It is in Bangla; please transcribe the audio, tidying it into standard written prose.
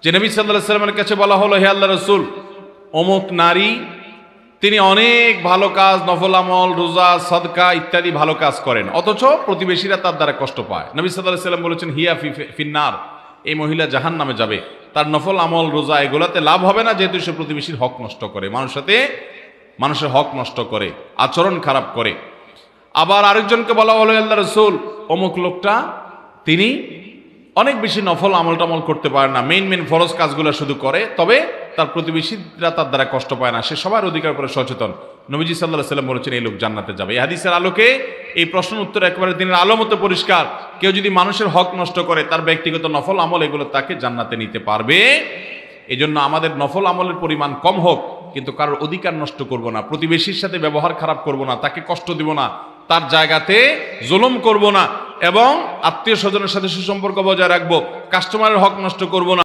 যে নবী সাল্লাল্লাহু আলাইহি ওয়াসাল্লামের কাছে বলা হলো, হে আল্লাহর রাসূল, অমুক নারী তিনি অনেক ভালো কাজ, নফল আমল, রোজা, সাদকা ইত্যাদি ভালো কাজ করেন, অথচ প্রতিবেশীরা তার দ্বারা কষ্ট পায়। নবী সাল্লাল্লাহু আলাইহি ওয়াসাল্লাম বলেছেন, হিয়া ফিন্নার, এই মহিলা জাহান্নামে যাবে, তার নফল আমল, রোজা এগুলাতে লাভ হবে না, যেহেতু সে প্রতিবেশীর হক নষ্ট করে, মানুষের হক নষ্ট করে, আচরণ খারাপ করে। আবার আরেকজনকে বলা হলো, আল্লাহর রাসূল, অমুক লোকটা তিনি অনেক বেশি নফল আমল টামল করতে পারে না, মেইন ফরজ কাজগুলো শুধু করে, তবে তার প্রতিবেশীরা তার দ্বারা কষ্ট পায় না, সে সবার অধিকার উপরে সচেতন। নবীজি সাল্লাল্লাহু আলাইহি ওয়াসাল্লাম বলেছেন, এই লোক জান্নাতে যাবে। এই হাদিসের আলোকে এই প্রশ্নের উত্তর একেবারে দিনের আলো মতো পরিষ্কার। কেউ যদি মানুষের হক নষ্ট করে, তার ব্যক্তিগত নফল আমল এগুলো তাকে জান্নাতে নিতে পারবে। এই জন্য আমাদের নফল আমলের পরিমাণ কম হোক, কিন্তু কারোর অধিকার নষ্ট করব না, প্রতিবেশীর সাথে ব্যবহার খারাপ করব না, তাকে কষ্ট দিব না, তার জায়গাতে জুলুম করব না, এবং আত্মীয় স্বজনের সাথে সুসম্পর্ক বজায় রাখবো, কাস্টমারের হক নষ্ট করব না।